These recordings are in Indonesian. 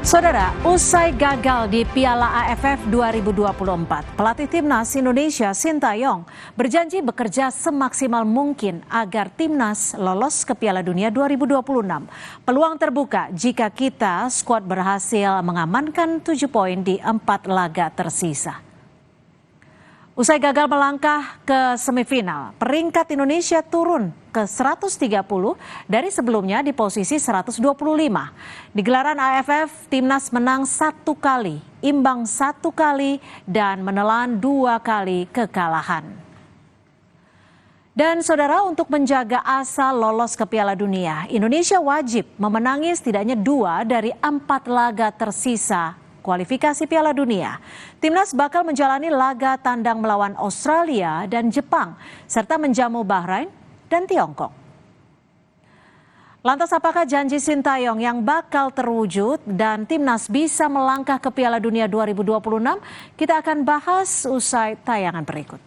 Saudara, usai gagal di Piala AFF 2024, pelatih Timnas Indonesia Sintayong berjanji bekerja semaksimal mungkin agar Timnas lolos ke Piala Dunia 2026. Peluang terbuka jika kita skuad berhasil mengamankan 7 poin di 4 laga tersisa. Usai gagal melangkah ke semifinal, peringkat Indonesia turun ke 130 dari sebelumnya di posisi 125. Di gelaran AFF, Timnas menang 1 kali, imbang 1 kali, dan menelan 2 kali kekalahan. Dan saudara, untuk menjaga asa lolos ke Piala Dunia, Indonesia wajib memenangi setidaknya 2 dari 4 laga tersisa kualifikasi Piala Dunia. Timnas bakal menjalani laga tandang melawan Australia dan Jepang, serta menjamu Bahrain dan Tiongkok. Lantas apakah janji Sintayong yang bakal terwujud dan Timnas bisa melangkah ke Piala Dunia 2026? Kita akan bahas usai tayangan berikut.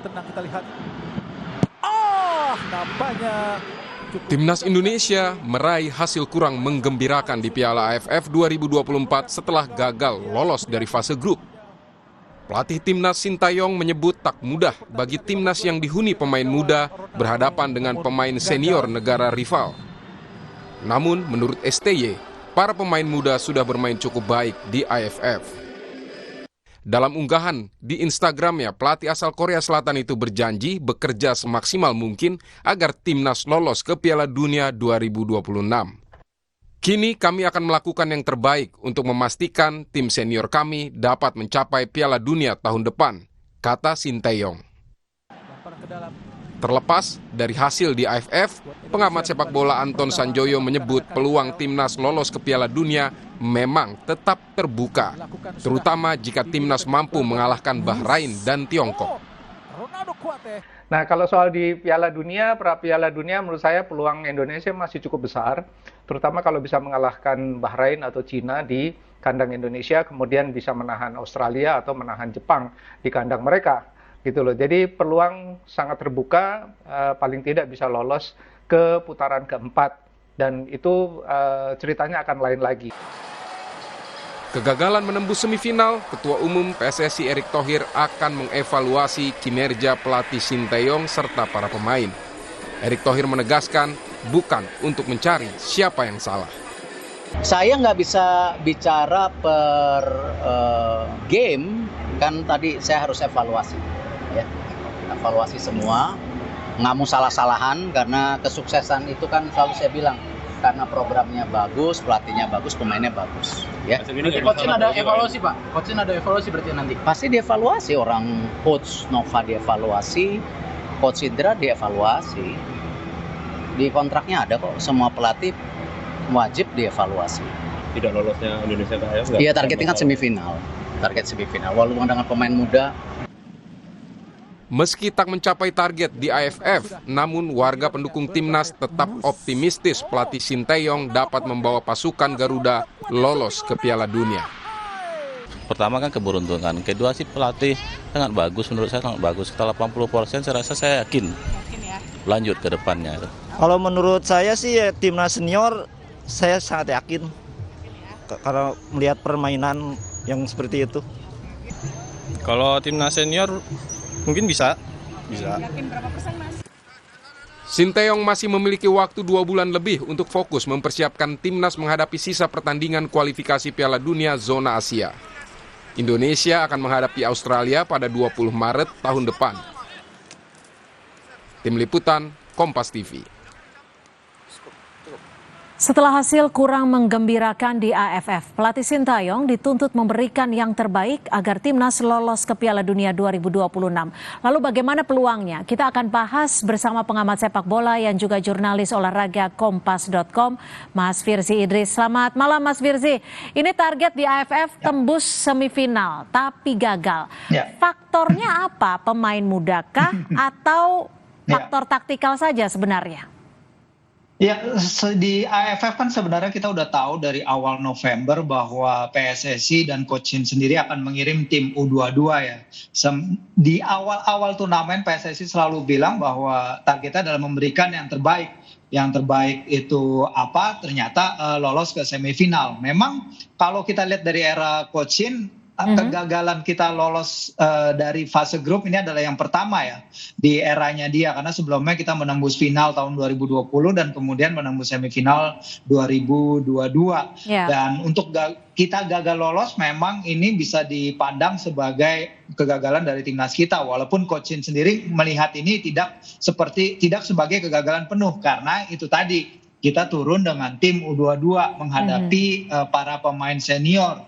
Tenang, kita lihat. Nampaknya Timnas Indonesia meraih hasil kurang menggembirakan di Piala AFF 2024 setelah gagal lolos dari fase grup. Pelatih Timnas Sintayong menyebut tak mudah bagi Timnas yang dihuni pemain muda berhadapan dengan pemain senior negara rival. Namun menurut STY, para pemain muda sudah bermain cukup baik di AFF. Dalam unggahan di Instagramnya, pelatih asal Korea Selatan itu berjanji bekerja semaksimal mungkin agar Timnas lolos ke Piala Dunia 2026. Kini kami akan melakukan yang terbaik untuk memastikan tim senior kami dapat mencapai Piala Dunia tahun depan, kata Sintayong. Terlepas dari hasil di AFF, pengamat sepak bola Anton Sanjoyo menyebut peluang Timnas lolos ke Piala Dunia memang tetap terbuka, terutama jika Timnas mampu mengalahkan Bahrain dan Tiongkok. Nah, kalau soal di Piala Dunia, pra Piala Dunia menurut saya peluang Indonesia masih cukup besar, terutama kalau bisa mengalahkan Bahrain atau Cina di kandang Indonesia, kemudian bisa menahan Australia atau menahan Jepang di kandang mereka. Gitu loh. Jadi peluang sangat terbuka, paling tidak bisa lolos ke putaran keempat, dan itu ceritanya akan lain lagi. Kegagalan menembus semifinal, Ketua Umum PSSI Erick Thohir akan mengevaluasi kinerja pelatih Sintayong serta para pemain. Erick Thohir menegaskan bukan untuk mencari siapa yang salah. Saya nggak bisa bicara per game, kan tadi saya harus evaluasi. Ya, evaluasi semua, nggak mau salah-salahan karena kesuksesan itu kan selalu saya bilang karena programnya bagus, pelatihnya bagus, pemainnya bagus. Ya. Berarti coaching ada evaluasi Pak? Coaching ada evaluasi berarti nanti? Pasti dievaluasi, orang coach Nova dievaluasi, coach Indra dievaluasi. Di kontraknya ada kok, semua pelatih wajib dievaluasi. Tidak lolosnya Indonesia ke AFF? Iya, targetnya kan semifinal. Target semifinal, walaupun dengan pemain muda. Meski tak mencapai target di AFF, namun warga pendukung Timnas tetap optimistis pelatih Sintayong dapat membawa pasukan Garuda lolos ke Piala Dunia. Pertama kan keberuntungan, kedua sih pelatih sangat bagus, menurut saya sangat bagus. Setelah 80% saya yakin lanjut ke depannya. Kalau menurut saya sih ya, Timnas senior saya sangat yakin karena melihat permainan yang seperti itu. Kalau Timnas senior mungkin bisa. Yakin berapa persen, Mas? Sintayong masih memiliki waktu 2 bulan lebih untuk fokus mempersiapkan Timnas menghadapi sisa pertandingan kualifikasi Piala Dunia zona Asia. Indonesia akan menghadapi Australia pada 20 Maret tahun depan. Tim Liputan, Kompas TV. Setelah hasil kurang menggembirakan di AFF, pelatih Sintayong dituntut memberikan yang terbaik agar Timnas lolos ke Piala Dunia 2026. Lalu bagaimana peluangnya? Kita akan bahas bersama pengamat sepak bola yang juga jurnalis olahraga Kompas.com, Mas Firzi Idris. Selamat malam Mas Firzi. Ini target di AFF tembus semifinal, tapi gagal. Faktornya apa? Pemain mudakah atau faktor taktikal saja sebenarnya? Ya, di AFF kan sebenarnya kita udah tahu dari awal November bahwa PSSI dan Coach Shin sendiri akan mengirim tim U22 ya. Di awal-awal turnamen PSSI selalu bilang bahwa targetnya adalah memberikan yang terbaik yang terbaik itu apa, ternyata lolos ke semifinal. Memang kalau kita lihat dari era Coach Shin, kegagalan kita lolos dari fase grup ini adalah yang pertama ya di eranya dia, karena sebelumnya kita menembus final tahun 2020 dan kemudian menembus semifinal 2022. Dan untuk kita gagal lolos memang ini bisa dipandang sebagai kegagalan dari timnas kita, walaupun Coach Shin sendiri melihat ini tidak sebagai kegagalan penuh, karena itu tadi kita turun dengan tim U22 menghadapi para pemain senior.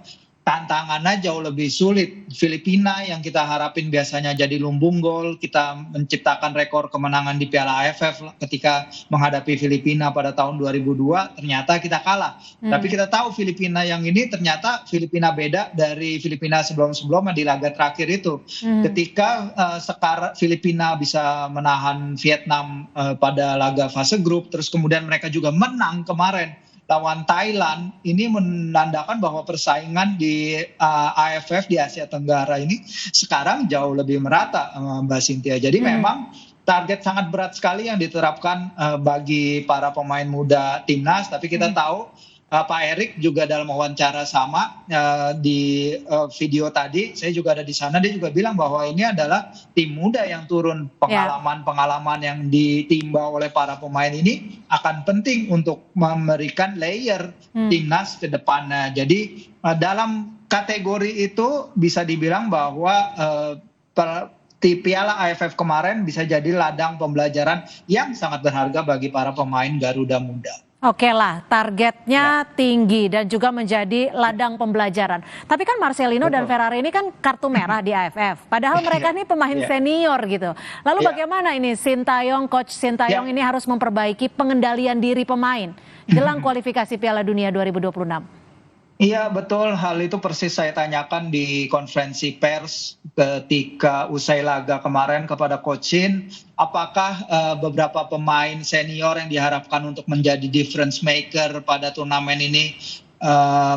Tantangannya jauh lebih sulit. Filipina yang kita harapin biasanya jadi lumbung gol, kita menciptakan rekor kemenangan di Piala AFF ketika menghadapi Filipina pada tahun 2002, ternyata kita kalah. Tapi kita tahu Filipina yang ini ternyata Filipina beda dari Filipina sebelum-sebelumnya di laga terakhir itu. Ketika sekarang Filipina bisa menahan Vietnam pada laga fase grup, terus kemudian mereka juga menang kemarin lawan Thailand, ini menandakan bahwa persaingan di AFF di Asia Tenggara ini sekarang jauh lebih merata, Mbak Cynthia. Jadi memang target sangat berat sekali yang diterapkan bagi para pemain muda timnas, tapi kita tahu Pak Erik juga dalam wawancara sama di video tadi, saya juga ada di sana, dia juga bilang bahwa ini adalah tim muda yang turun, pengalaman-pengalaman yang ditimba oleh para pemain ini akan penting untuk memberikan layer timnas ke depannya. Jadi dalam kategori itu bisa dibilang bahwa di Piala AFF kemarin bisa jadi ladang pembelajaran yang sangat berharga bagi para pemain Garuda Muda. Oke lah, targetnya tinggi dan juga menjadi ladang pembelajaran. Tapi kan Marcelino dan Ferrari ini kan kartu merah di AFF. Padahal mereka ini pemain senior gitu. Lalu bagaimana ini Coach Sintayong ini harus memperbaiki pengendalian diri pemain jelang kualifikasi Piala Dunia 2026? Iya betul, hal itu persis saya tanyakan di konferensi pers ketika usai laga kemarin kepada Coach Shin. Apakah beberapa pemain senior yang diharapkan untuk menjadi difference maker pada turnamen ini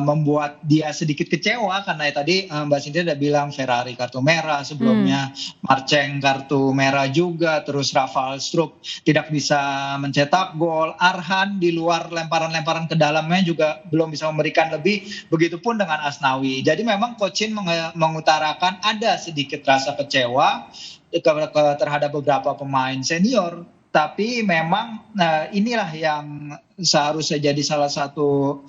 membuat dia sedikit kecewa, karena tadi Mbak Cynthia udah bilang Ferrari kartu merah, sebelumnya Marceng kartu merah juga, terus Rafael Struijk tidak bisa mencetak gol, Arhan di luar lemparan-lemparan ke dalamnya juga belum bisa memberikan lebih, begitupun dengan Asnawi. Jadi memang Coach Shin mengutarakan ada sedikit rasa kecewa terhadap beberapa pemain senior. Tapi memang inilah yang seharusnya jadi salah satu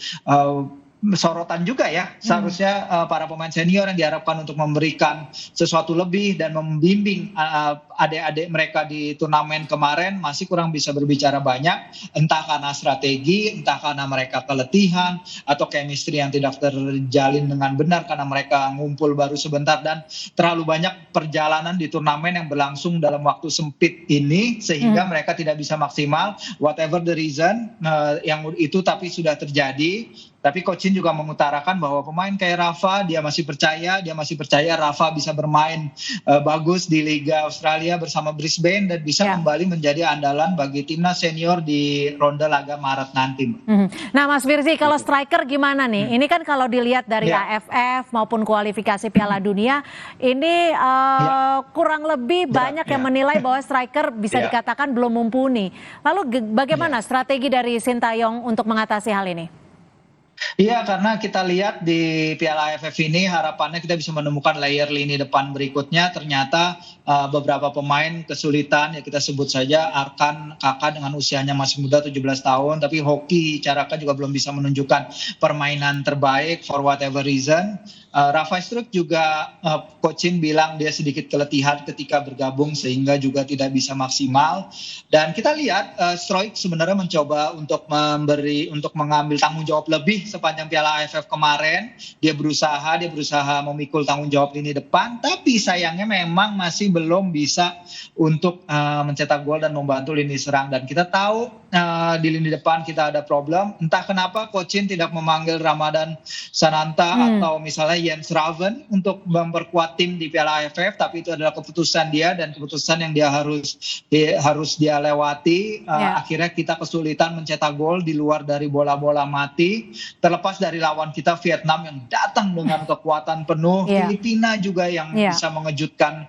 sorotan juga ya. Seharusnya para pemain senior yang diharapkan untuk memberikan sesuatu lebih dan membimbing adik-adik mereka di turnamen kemarin masih kurang bisa berbicara banyak. Entah karena strategi, entah karena mereka keletihan, atau chemistry yang tidak terjalin dengan benar karena mereka ngumpul baru sebentar dan terlalu banyak perjalanan di turnamen yang berlangsung dalam waktu sempit ini sehingga mereka tidak bisa maksimal. Whatever the reason yang itu tapi sudah terjadi. Tapi Coach Shin juga mengutarakan bahwa pemain kayak Rafa dia masih percaya Rafa bisa bermain bagus di Liga Australia bersama Brisbane dan bisa kembali menjadi andalan bagi timnas senior di ronde laga Maret nanti. Nah Mas Firzi, kalau striker gimana nih? Ini kan kalau dilihat dari AFF maupun kualifikasi Piala Dunia ini kurang lebih banyak yang menilai bahwa striker bisa dikatakan belum mumpuni. Lalu bagaimana strategi dari Sintayong untuk mengatasi hal ini? Iya, karena kita lihat di Piala AFF ini harapannya kita bisa menemukan layer lini depan berikutnya. Ternyata beberapa pemain kesulitan, ya kita sebut saja Arkan Kakak dengan usianya masih muda 17 tahun. Tapi Hoki Caraka juga belum bisa menunjukkan permainan terbaik for whatever reason. Rafael Struijk juga Coach Shin bilang dia sedikit keletihan ketika bergabung sehingga juga tidak bisa maksimal. Dan kita lihat Struijk sebenarnya mencoba untuk mengambil tanggung jawab lebih sepanjang Piala AFF kemarin. Dia berusaha memikul tanggung jawab lini depan, tapi sayangnya memang masih belum bisa untuk mencetak gol dan membantu lini serang. Dan kita tahu di lini depan kita ada problem. Entah kenapa Coach Shin tidak memanggil Ramadan Sananta atau misalnya Jens Raven untuk memperkuat tim di Piala AFF, tapi itu adalah keputusan dia dan keputusan yang dia harus dia lewati. Akhirnya kita kesulitan mencetak gol di luar dari bola-bola mati. Terlepas dari lawan kita Vietnam yang datang dengan kekuatan penuh, Filipina juga yang bisa mengejutkan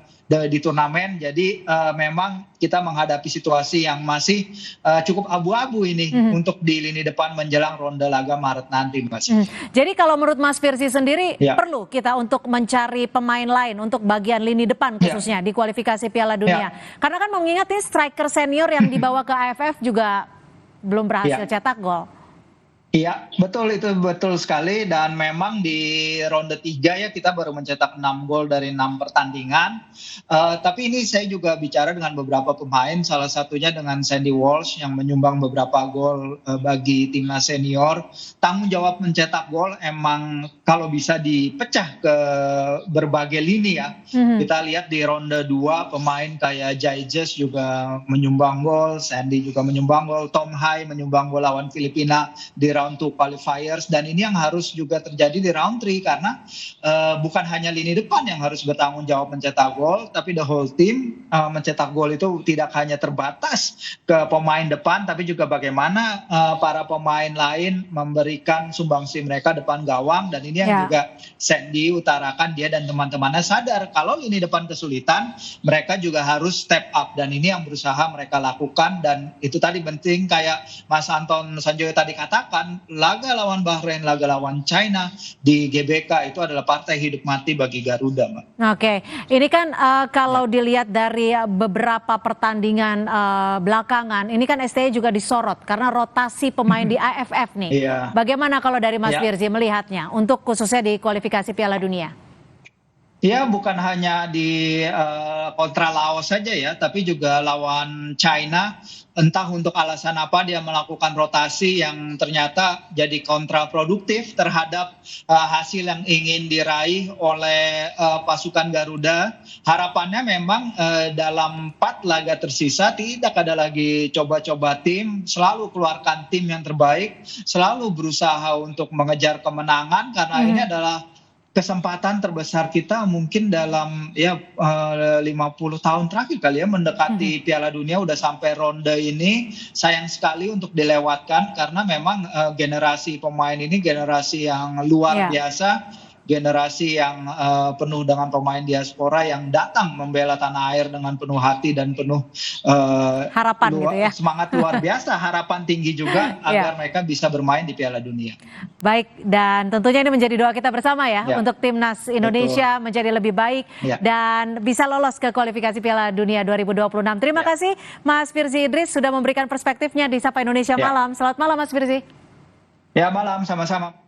di turnamen. Jadi memang kita menghadapi situasi yang masih cukup abu-abu ini untuk di lini depan menjelang ronde laga Maret nanti, Mas. Jadi kalau menurut Mas Firzi sendiri, Ya. perlu kita untuk mencari pemain lain untuk bagian lini depan khususnya di kualifikasi Piala Dunia. Karena kan mengingat ini striker senior yang dibawa ke AFF juga belum berhasil cetak gol. Iya, betul, itu betul sekali, dan memang di ronde 3 ya kita baru mencetak 6 gol dari 6 pertandingan. Tapi ini saya juga bicara dengan beberapa pemain, salah satunya dengan Sandy Walsh yang menyumbang beberapa gol bagi timnas senior. Tanggung jawab mencetak gol emang kalau bisa dipecah ke berbagai lini ya. Kita lihat di ronde 2 pemain kayak Jaijes juga menyumbang gol, Sandy juga menyumbang gol, Tom Hai menyumbang gol lawan Filipina di round 2 qualifiers, dan ini yang harus juga terjadi di round 3 karena bukan hanya lini depan yang harus bertanggung jawab mencetak gol, tapi the whole team mencetak gol itu tidak hanya terbatas ke pemain depan, tapi juga bagaimana para pemain lain memberikan sumbangsi mereka depan gawang, dan ini yang juga Sandy utarakan, dia dan teman-temannya sadar kalau lini depan kesulitan, mereka juga harus step up, dan ini yang berusaha mereka lakukan. Dan itu tadi penting kayak Mas Anton Sanjoyo tadi katakan, laga lawan Bahrain, laga lawan China di GBK itu adalah partai hidup mati bagi Garuda, Mbak. Oke, ini kan kalau dilihat dari beberapa pertandingan belakangan, ini kan STY juga disorot karena rotasi pemain di AFF nih. Bagaimana kalau dari Mas Firzi melihatnya untuk khususnya di kualifikasi Piala Dunia? Ya, bukan hanya di kontra Laos saja ya, tapi juga lawan China. Entah untuk alasan apa dia melakukan rotasi yang ternyata jadi kontraproduktif terhadap hasil yang ingin diraih oleh pasukan Garuda. Harapannya memang dalam 4 laga tersisa tidak ada lagi coba-coba tim, selalu keluarkan tim yang terbaik, selalu berusaha untuk mengejar kemenangan, karena ini adalah kesempatan terbesar kita mungkin dalam 50 tahun terakhir kali ya mendekati Piala Dunia. Udah sampai ronde ini, sayang sekali untuk dilewatkan karena memang generasi pemain ini generasi yang luar biasa, generasi yang penuh dengan pemain diaspora yang datang membela tanah air dengan penuh hati dan penuh harapan gitu ya. Semangat luar biasa, harapan tinggi juga agar mereka bisa bermain di Piala Dunia. Baik, dan tentunya ini menjadi doa kita bersama ya untuk timnas Indonesia menjadi lebih baik dan bisa lolos ke kualifikasi Piala Dunia 2026. Terima kasih Mas Firzi Idris sudah memberikan perspektifnya di Sapa Indonesia Malam. Selamat malam Mas Firzi. Ya, malam, sama-sama.